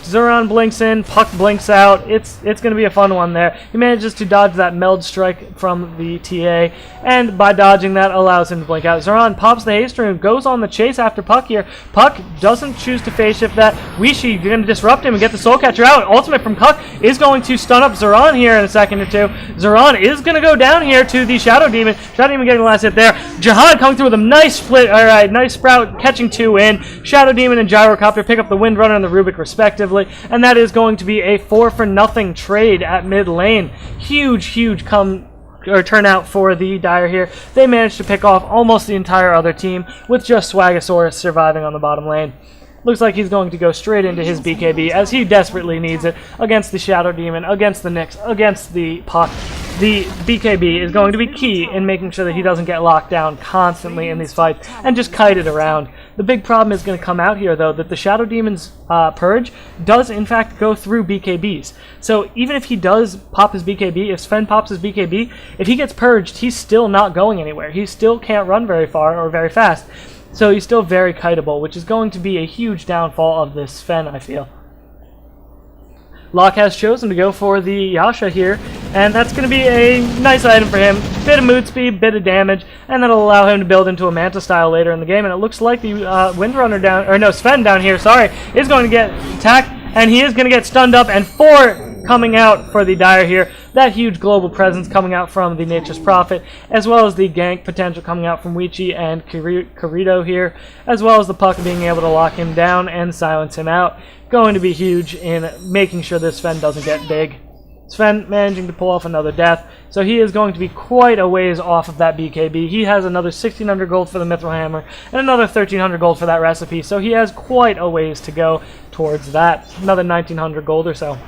Zoran blinks in, Puck blinks out. It's going to be a fun one there. He manages to dodge that meld strike from the TA, and by dodging that allows him to blink out. Zoran pops the haste rune, goes on the chase after Puck here. Puck doesn't choose to phase shift that. Wishi going to disrupt him and get the Soul Catcher out. Ultimate from Puck is going to stun up Zoran here in a second or two. Zoran is going to go down here to the Shadow Demon. Shadow Demon getting the last hit there. Jihad coming through with a nice split. Alright, nice Sprout catching 2 in. Shadow Demon and Gyrocopter pick up the Windrunner and the Rubik respectively. And that is going to be a 4-for-0 trade at mid lane. Huge turnout for the Dire here. They managed to pick off almost the entire other team with just Swagasaurus surviving on the bottom lane. Looks like he's going to go straight into his BKB as he desperately needs it against the Shadow Demon, against the Nyx, against the Puck. The BKB is going to be key in making sure that he doesn't get locked down constantly in these fights and just kite it around. The big problem is going to come out here, though, that the Shadow Demon's Purge does, in fact, go through BKBs. So even if he does pop his BKB, if Sven pops his BKB, if he gets purged, he's still not going anywhere. He still can't run very far or very fast. So he's still very kiteable, which is going to be a huge downfall of this Sven, I feel. Locke has chosen to go for the Yasha here, and that's going to be a nice item for him. Bit of mood speed, bit of damage, and that'll allow him to build into a Manta style later in the game. And it looks like the Windrunner down, or no, Sven down here, sorry, is going to get attacked, and he is going to get stunned up, and 4 coming out for the Dire here. That huge global presence coming out from the Nature's Prophet, as well as the gank potential coming out from Wichi and Kirito here, as well as the Puck being able to lock him down and silence him out. Going to be huge in making sure this Sven doesn't get big. Sven managing to pull off another death, so he is going to be quite a ways off of that BKB. He has another 1,600 gold for the Mithril Hammer and another 1,300 gold for that recipe, so he has quite a ways to go towards that. Another 1,900 gold or so.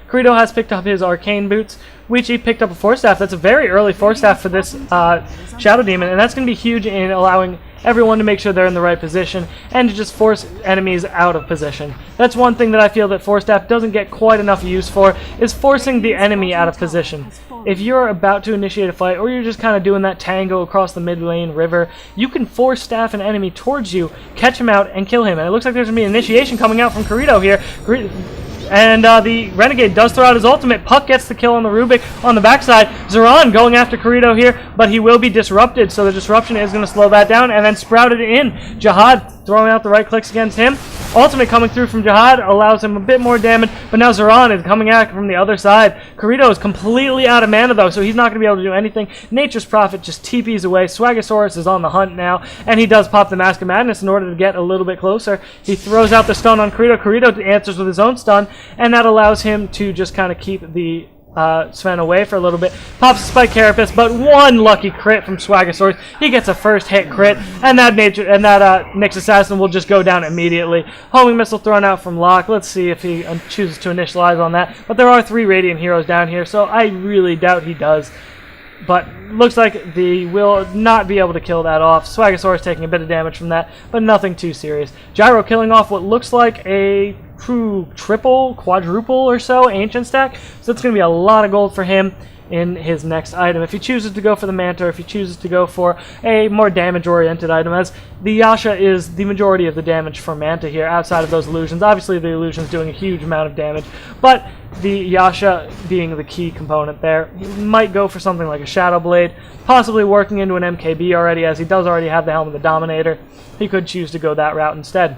Kirito has picked up his Arcane Boots. Wichi picked up a Force Staff. That's a very early Force Staff for this Shadow Demon, and that's going to be huge in allowing everyone to make sure they're in the right position and to just force enemies out of position. That's one thing that I feel that Force Staff doesn't get quite enough use for, is forcing the enemy out of position. If you're about to initiate a fight, or you're just kind of doing that tango across the mid lane river, you can Force Staff an enemy towards you, catch him out, and kill him. And it looks like there's going to be an initiation coming out from Kirito here. And the Renegade does throw out his ultimate. Puck gets the kill on the Rubik on the backside. Zoran going after Kirito here, but he will be disrupted, so the disruption is going to slow that down, and then sprouted in. Jihad throwing out the right clicks against him. Ultimate coming through from Jihad allows him a bit more damage, but now Zoran is coming at from the other side. Kirito is completely out of mana, though, so he's not going to be able to do anything. Nature's Prophet just TPs away. Swagasaurus is on the hunt now, and he does pop the Mask of Madness in order to get a little bit closer. He throws out the stun on Kirito. Kirito answers with his own stun, and that allows him to just kind of keep the Sven away for a little bit. Pops a Spike Carapace, but one lucky crit from Swagasaurus. He gets a first hit crit, and that Nyx Assassin will just go down immediately. Homing Missile thrown out from Locke. Let's see if he chooses to initialize on that. But there are 3 Radiant Heroes down here, so I really doubt he does. But looks like they will not be able to kill that off. Swagasaurus taking a bit of damage from that, but nothing too serious. Gyro killing off what looks like a true triple, quadruple or so Ancient stack. So it's going to be a lot of gold for him in his next item. If he chooses to go for the Manta, or if he chooses to go for a more damage-oriented item, as the Yasha is the majority of the damage for Manta here, outside of those illusions. Obviously, the illusion's doing a huge amount of damage, but the Yasha being the key component there, he might go for something like a Shadow Blade, possibly working into an MKB already, as he does already have the Helm of the Dominator. He could choose to go that route instead.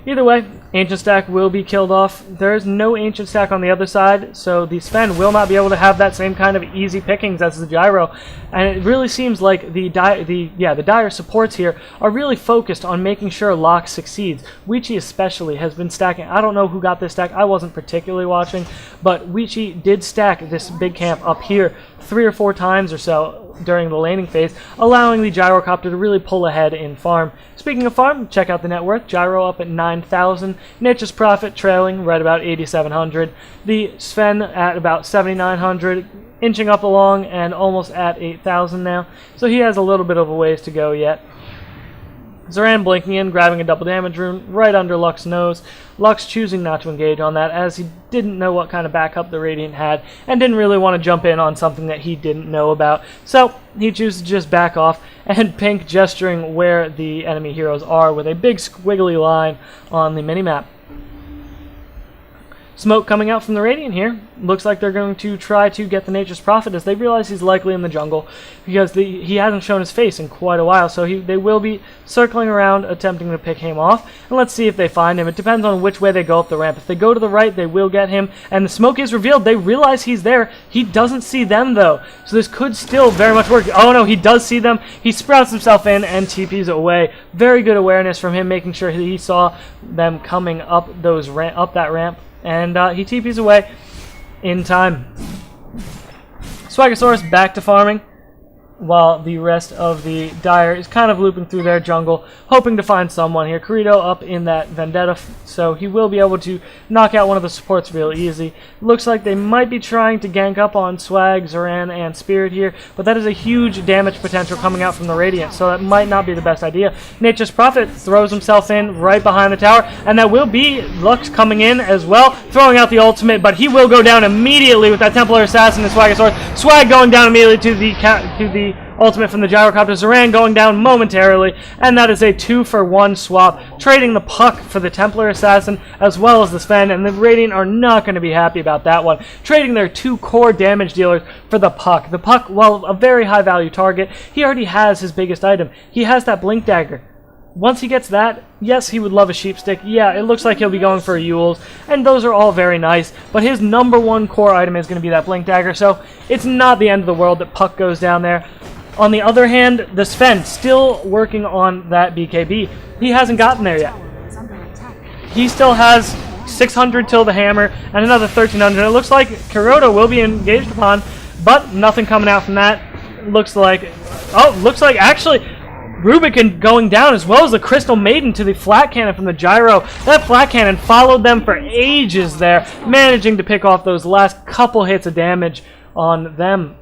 Either way, Ancient stack will be killed off. There's no Ancient stack on the other side, so the Sven will not be able to have that same kind of easy pickings as the Gyro. And it really seems like the Dire supports here are really focused on making sure Locke succeeds. Wichi especially has been stacking. I don't know who got this stack. I wasn't particularly watching, but Wichi did stack this big camp up here 3 or 4 times or so during the laning phase, allowing the Gyrocopter to really pull ahead in farm. Speaking of farm, check out the net worth. Gyro up at 9,000. Nature's Prophet trailing right about 8,700. The Sven at about 7,900, inching up along and almost at 8,000 now. So he has a little bit of a ways to go yet. Zoran blinking in, grabbing a double damage rune right under Lux's nose. Lux choosing not to engage on that as he didn't know what kind of backup the Radiant had and didn't really want to jump in on something that he didn't know about. So he chooses to just back off, and Pink gesturing where the enemy heroes are with a big squiggly line on the minimap. Smoke coming out from the Radiant here. Looks like they're going to try to get the Nature's Prophet as they realize he's likely in the jungle because he hasn't shown his face in quite a while. So they will be circling around attempting to pick him off. And let's see if they find him. It depends on which way they go up the ramp. If they go to the right, they will get him. And the smoke is revealed. They realize he's there. He doesn't see them though. So this could still very much work. Oh no, he does see them. He sprouts himself in and TPs away. Very good awareness from him, making sure he saw them coming up that ramp. And he TPs away in time. Swagasaurus back to farming, while the rest of the Dire is kind of looping through their jungle, hoping to find someone here. Corito up in that Vendetta, so he will be able to knock out one of the supports real easy. Looks like they might be trying to gank up on Swag, Zoran, and Spirit here, but that is a huge damage potential coming out from the Radiant, so that might not be the best idea. Nature's Prophet throws himself in right behind the tower, and that will be Lux coming in as well, throwing out the ultimate, but he will go down immediately with that Templar Assassin and Swagasaurus. Swag going down immediately to the ultimate from the Gyrocopter. Zoran going down momentarily, and that is a 2-for-1 swap, trading the puck for the Templar Assassin as well as the Sven, and the Radiant are not going to be happy about that one. Trading their 2 core damage dealers for the puck. The puck, while a very high value target, he already has his biggest item. He has that Blink Dagger. Once he gets that, yes, he would love a Sheepstick. Yeah, it looks like he'll be going for a Yule's, and those are all very nice, but his number 1 core item is going to be that Blink Dagger, so it's not the end of the world that puck goes down there. On the other hand, the Sven still working on that BKB. He hasn't gotten there yet. He still has 600 till the hammer and another 1300. It looks like Kuroda will be engaged upon, but nothing coming out from that. Looks like actually Rubik going down, as well as the Crystal Maiden to the flat cannon from the Gyro. That flat cannon followed them for ages there, managing to pick off those last couple hits of damage on them.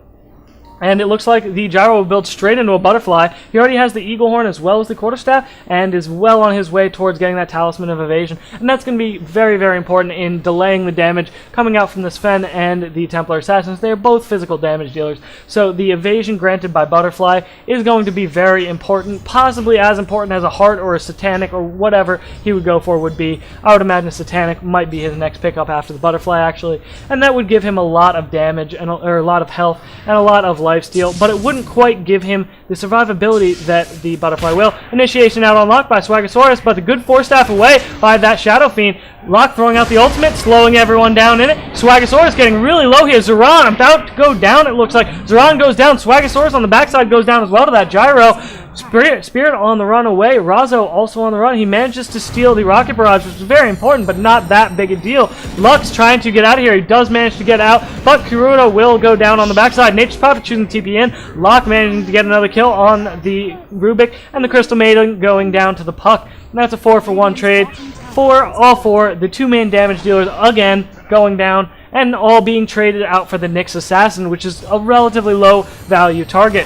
And it looks like the Gyro will build straight into a Butterfly. He already has the Eagle Horn as well as the Quarterstaff, and is well on his way towards getting that Talisman of Evasion. And that's going to be very, very important in delaying the damage coming out from the Sven and the Templar Assassins. They are both physical damage dealers. So the evasion granted by Butterfly is going to be very important, possibly as important as a Heart or a Satanic or whatever he would go for would be. I would imagine a Satanic might be his next pickup after the Butterfly, actually. And that would give him a lot of damage, and a lot of health, and a lot of lifesteal, but it wouldn't quite give him the survivability that the Butterfly will. Initiation out on Lock by Swagasaurus, but the good Force Staff away by that Shadow Fiend. Lock throwing out the ultimate, slowing everyone down in it. Swagasaurus getting really low here. Zoran about to go down, it looks like. Zoran goes down. Swagasaurus on the backside goes down as well to that Gyro. Spirit on the run away. Razo also on the run. He manages to steal the Rocket Barrage, which is very important, but not that big a deal. Lux trying to get out of here. He does manage to get out, but Kuruda will go down on the backside. Nature's Prophet choosing TP in. Locke managing to get another kill on the Rubik, and the Crystal Maiden going down to the puck. And that's a 4-for-1 trade for all 4. The 2 main damage dealers again going down, and all being traded out for the Nyx Assassin, which is a relatively low value target.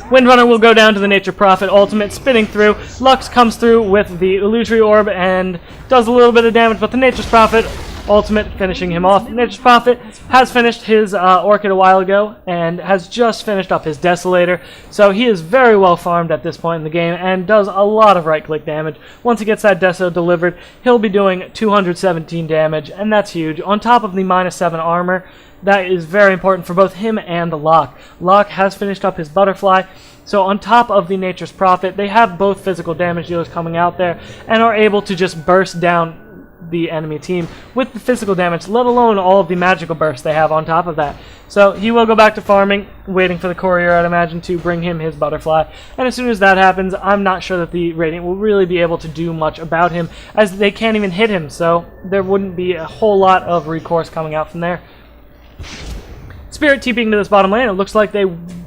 Windrunner will go down to the Nature Prophet ultimate, spinning through. Lux comes through with the Illusory Orb and does a little bit of damage, but the Nature's Prophet ultimate finishing him off. Nature's Prophet has finished his Orchid a while ago and has just finished up his Desolator, so he is very well farmed at this point in the game and does a lot of right-click damage. Once he gets that Deso delivered, he'll be doing 217 damage, and that's huge. On top of the -7 armor, that is very important for both him and the Locke. Locke has finished up his Butterfly, so on top of the Nature's Prophet, they have both physical damage dealers coming out there and are able to just burst down the enemy team with the physical damage, let alone all of the magical bursts they have on top of that. So he will go back to farming, waiting for the courier, I'd imagine, to bring him his Butterfly. And as soon as that happens, I'm not sure that the Radiant will really be able to do much about him, as they can't even hit him, so there wouldn't be a whole lot of recourse coming out from there. Spirit TPing to this bottom lane. It looks like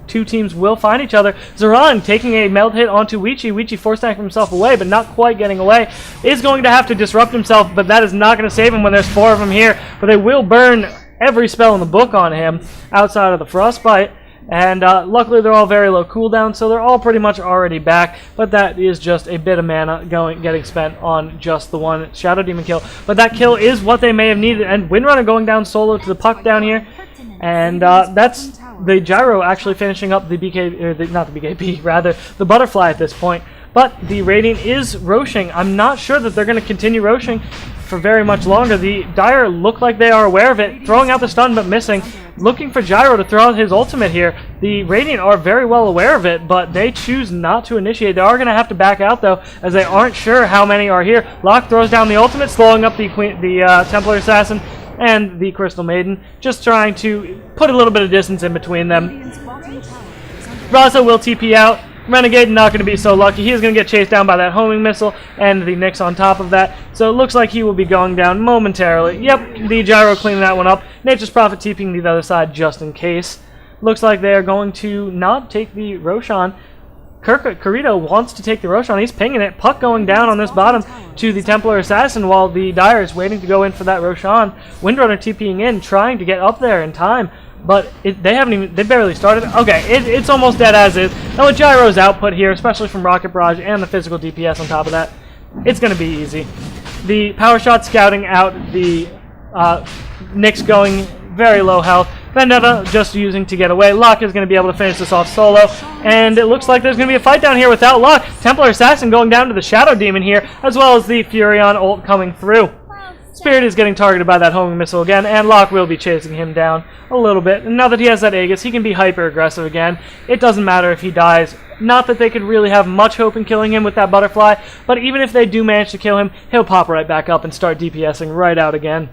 two teams will find each other. Zoran taking a meld hit onto Wichi. Wichi force-tanking himself away, but not quite getting away. Is going to have to disrupt himself, but that is not going to save him when there's 4 of them here. But they will burn every spell in the book on him outside of the Frostbite. And luckily they're all very low cooldown, so they're all pretty much already back, but that is just a bit of mana getting spent on just the one Shadow Demon kill. But that kill is what they may have needed, and Windrunner going down solo to the puck down here, and that's the Gyro actually finishing up the not the BKB, rather, the Butterfly at this point. But the Radiant is Roshing. I'm not sure that they're going to continue Roshing for very much longer. The Dire look like they are aware of it, throwing out the stun but missing, looking for Gyro to throw out his ultimate here. The Radiant are very well aware of it, but they choose not to initiate. They are going to have to back out, though, as they aren't sure how many are here. Locke throws down the ultimate, slowing up the Templar Assassin and the Crystal Maiden, just trying to put a little bit of distance in between them. Raza will TP out. Renegade not going to be so lucky. He is going to get chased down by that homing missile and the Nyx on top of that. So it looks like he will be going down momentarily. Yep, the Gyro cleaning that one up. Nature's Prophet TPing the other side just in case. Looks like they are going to not take the Roshan. Corito wants to take the Roshan. He's pinging it. Puck going down on this bottom to the Templar Assassin while the Dire is waiting to go in for that Roshan. Windrunner TPing in, trying to get up there in time. But they barely started. Okay, it's almost dead as is. And with Gyro's output here, especially from Rocket Barrage and the physical DPS on top of that, it's going to be easy. The Power Shot scouting out the Nyx going very low health. Vendetta just using to get away. Locke is going to be able to finish this off solo. And it looks like there's going to be a fight down here without Locke. Templar Assassin going down to the Shadow Demon here, as well as the Furion ult coming through. Spirit is getting targeted by that homing missile again, and Locke will be chasing him down a little bit. And now that he has that Aegis, he can be hyper-aggressive again. It doesn't matter if he dies. Not that they could really have much hope in killing him with that Butterfly, but even if they do manage to kill him, he'll pop right back up and start DPSing right out again.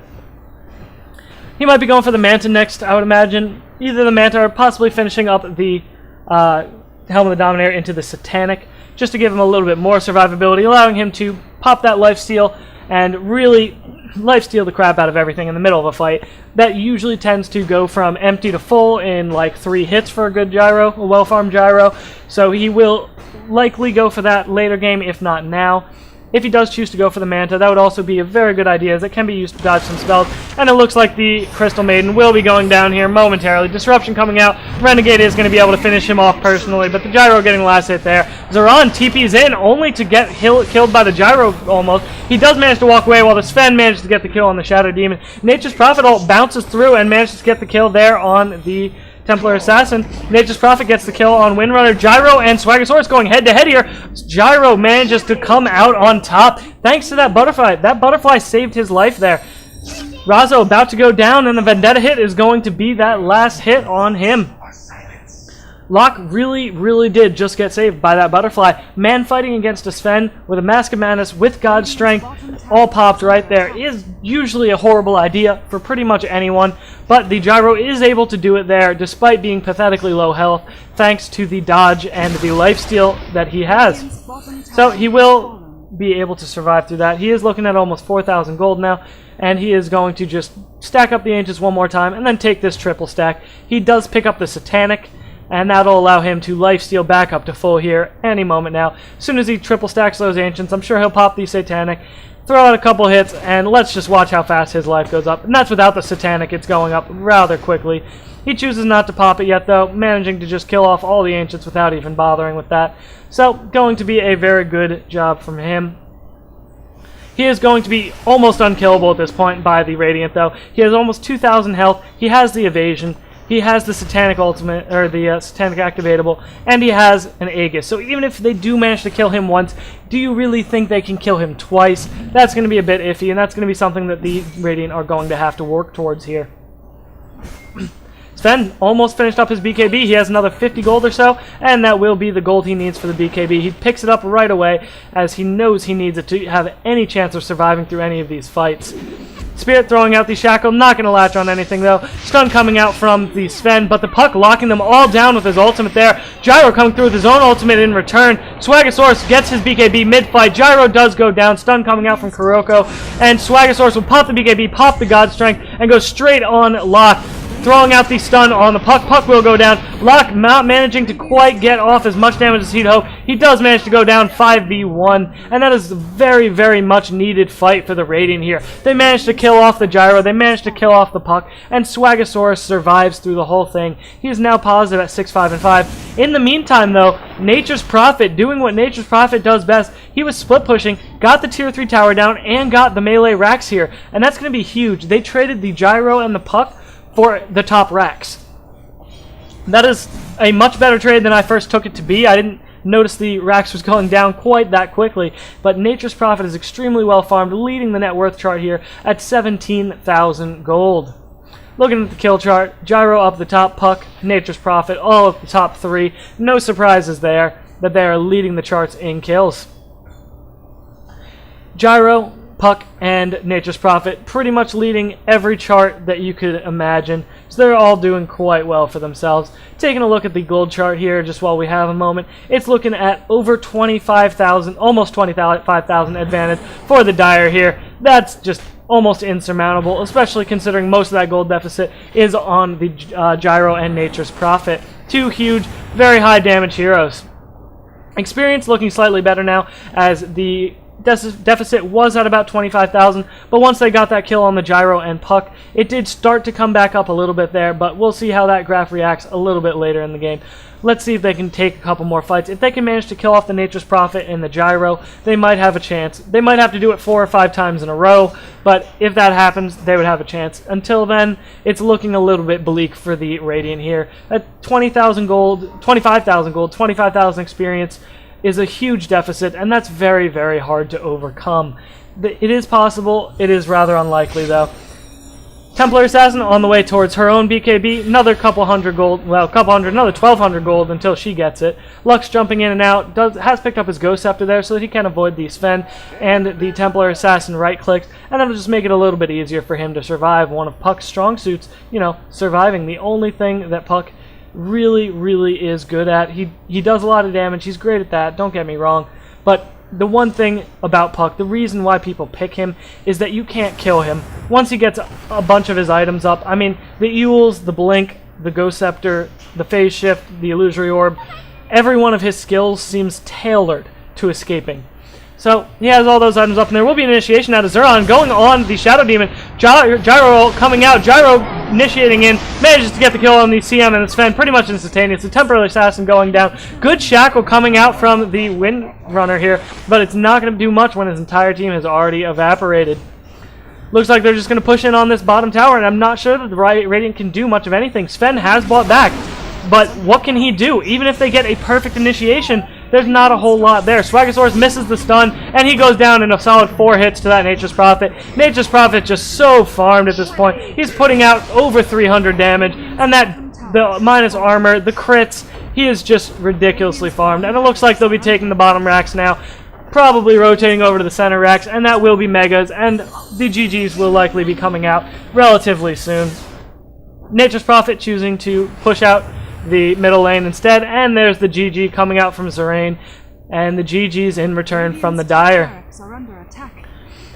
He might be going for the Manta next, I would imagine. Either the Manta or possibly finishing up the Helm of the Dominator into the Satanic, just to give him a little bit more survivability, allowing him to pop that lifesteal and really lifesteal the crap out of everything in the middle of a fight. That usually tends to go from empty to full in like 3 hits for a good Gyro, a well-farmed Gyro. So he will likely go for that later game, if not now. If he does choose to go for the Manta, that would also be a very good idea, as it can be used to dodge some spells. And it looks like the Crystal Maiden will be going down here momentarily. Disruption coming out. Renegade is going to be able to finish him off personally, but the Gyro getting the last hit there. Zoran TP's in, only to get killed by the Gyro almost. He does manage to walk away, while the Sven manages to get the kill on the Shadow Demon. Nature's Prophet ult bounces through and manages to get the kill there on the Templar Assassin. Nature's Prophet gets the kill on Windrunner. Gyro and Swaggosaurus going head-to-head here. Gyro manages to come out on top thanks to that Butterfly. That Butterfly saved his life there. Razo about to go down, and the Vendetta hit is going to be that last hit on him. Locke really did just get saved by that Butterfly. Man fighting against a Sven with a Mask of Madness with God's Strength, all popped right there, is usually a horrible idea for pretty much anyone, but the Gyro is able to do it there despite being pathetically low health, thanks to the dodge and the lifesteal that he has. So he will be able to survive through that. He is looking at almost 4,000 gold now, and he is going to just stack up the Ancients one more time and then take this triple stack. He does pick up the Satanic, and that'll allow him to lifesteal back up to full here any moment now. As soon as he triple stacks those Ancients, I'm sure he'll pop the Satanic, throw out a couple hits, and let's just watch how fast his life goes up. And that's without the Satanic. It's going up rather quickly. He chooses not to pop it yet, though, managing to just kill off all the Ancients without even bothering with that. So, going to be a very good job from him. He is going to be almost unkillable at this point by the Radiant, though. He has almost 2,000 health. He has the evasion. He has the Satanic ultimate, or the Satanic activatable, and he has an Aegis. So even if they do manage to kill him once, do you really think they can kill him twice? That's going to be a bit iffy, and that's going to be something that the Radiant are going to have to work towards here. Sven almost finished up his BKB. He has another 50 gold or so, and that will be the gold he needs for the BKB. He picks it up right away, as he knows he needs it to have any chance of surviving through any of these fights. Spirit throwing out the Shackle, not going to latch on anything though. Stun coming out from the Sven, but the Puck locking them all down with his ultimate there. Gyro coming through with his own ultimate in return. Swaggosaurus gets his BKB mid-fight. Gyro does go down. Stun coming out from Kuroko, and Swaggosaurus will pop the BKB, pop the God Strength, and go straight on Locke. throwing out the stun on the Puck. Puck will go down. Locke not managing to quite get off as much damage as he'd hope. He does manage to go down 5v1, and that is a very, very much needed fight for the Radiant here. They managed to kill off the Gyro, they managed to kill off the Puck, and Swagasaurus survives through the whole thing. He is now positive at 6-5-5. In the meantime, though, Nature's Prophet doing what Nature's Prophet does best. He was split pushing, got the tier 3 tower down, and got the melee racks here, and that's going to be huge. They traded the Gyro and the Puck for the top racks. That is a much better trade than I first took it to be. I didn't notice the racks was going down quite that quickly, but Nature's Prophet is extremely well farmed, leading the net worth chart here at 17,000 gold. Looking at the kill chart, Gyro up the top, Puck, Nature's Prophet, all of the top 3. No surprises there that they are leading the charts in kills. Gyro, Puck, and Nature's Prophet pretty much leading every chart that you could imagine. So they're all doing quite well for themselves. Taking a look at the gold chart here just while we have a moment, it's looking at over 25,000, almost 25,000 advantage for the Dire here. That's just almost insurmountable, especially considering most of that gold deficit is on the Gyro and Nature's Prophet. Two huge, very high damage heroes. Experience looking slightly better now, as the deficit was at about 25,000, but once they got that kill on the Gyro and Puck, it did start to come back up a little bit there, but we'll see how that graph reacts a little bit later in the game. Let's see if they can take a couple more fights. If they can manage to kill off the Nature's Prophet and the Gyro, they might have a chance. They might have to do it 4 or 5 times in a row, but if that happens, they would have a chance. Until then, it's looking a little bit bleak for the Radiant here. At 20,000 gold, 25,000 gold, 25,000 experience is a huge deficit, and that's very, very hard to overcome. It is possible. It is rather unlikely, though. Templar Assassin on the way towards her own BKB. Another couple hundred gold. Well, another 1,200 gold until she gets it. Lux jumping in and out. Has picked up his Ghost Scepter there so that he can avoid the Sven. And the Templar Assassin right-clicks. And that'll just make it a little bit easier for him to survive one of Puck's strong suits. You know, surviving. The only thing that Puck really, really is good at. He does a lot of damage. He's great at that. Don't get me wrong. But the one thing about Puck, the reason why people pick him, is that you can't kill him. Once he gets a bunch of his items up, I mean, the Eels, the Blink, the Ghost Scepter, the Phase Shift, the Illusory Orb, every one of his skills seems tailored to escaping. So, he has all those items up, and there will be an initiation out of Zuron going on the Shadow Demon. Gyro coming out, Gyro initiating in, manages to get the kill on the CM and the Sven, pretty much instantaneous. The Temporary Assassin going down. Good Shackle coming out from the Windrunner here, but it's not going to do much when his entire team has already evaporated. Looks like they're just going to push in on this bottom tower, and I'm not sure that the Radiant can do much of anything. Sven has bought back, but what can he do? Even if they get a perfect initiation, there's not a whole lot there. Swagasaurus misses the stun, and he goes down in a solid 4 hits to that Nature's Prophet. Nature's Prophet just so farmed at this point. He's putting out over 300 damage, and the minus armor, the crits, he is just ridiculously farmed. And it looks like they'll be taking the bottom racks now, probably rotating over to the center racks, and that will be Megas, and the GGs will likely be coming out relatively soon. Nature's Prophet choosing to push out the middle lane instead, and there's the GG coming out from Zerain, and the GG's in return from the Dire.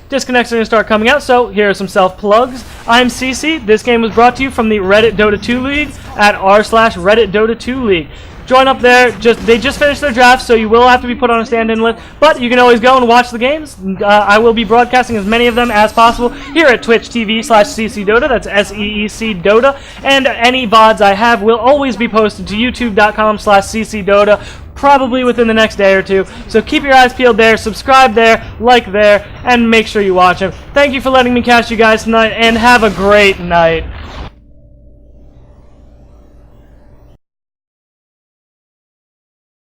Disconnects are going to start coming out, so here are some self-plugs. I'm CC. This game was brought to you from the Reddit Dota 2 League at r/Reddit Dota 2 League. Join up there. They just finished their draft, so you will have to be put on a stand-in list, but you can always go and watch the games. I will be broadcasting as many of them as possible here at Twitch TV/CCDota. That's SEEC Dota, and any VODs I have will always be posted to YouTube.com/CCDota, probably within the next day or two. So keep your eyes peeled there, subscribe there, like there, and make sure you watch them. Thank you for letting me catch you guys tonight, and have a great night.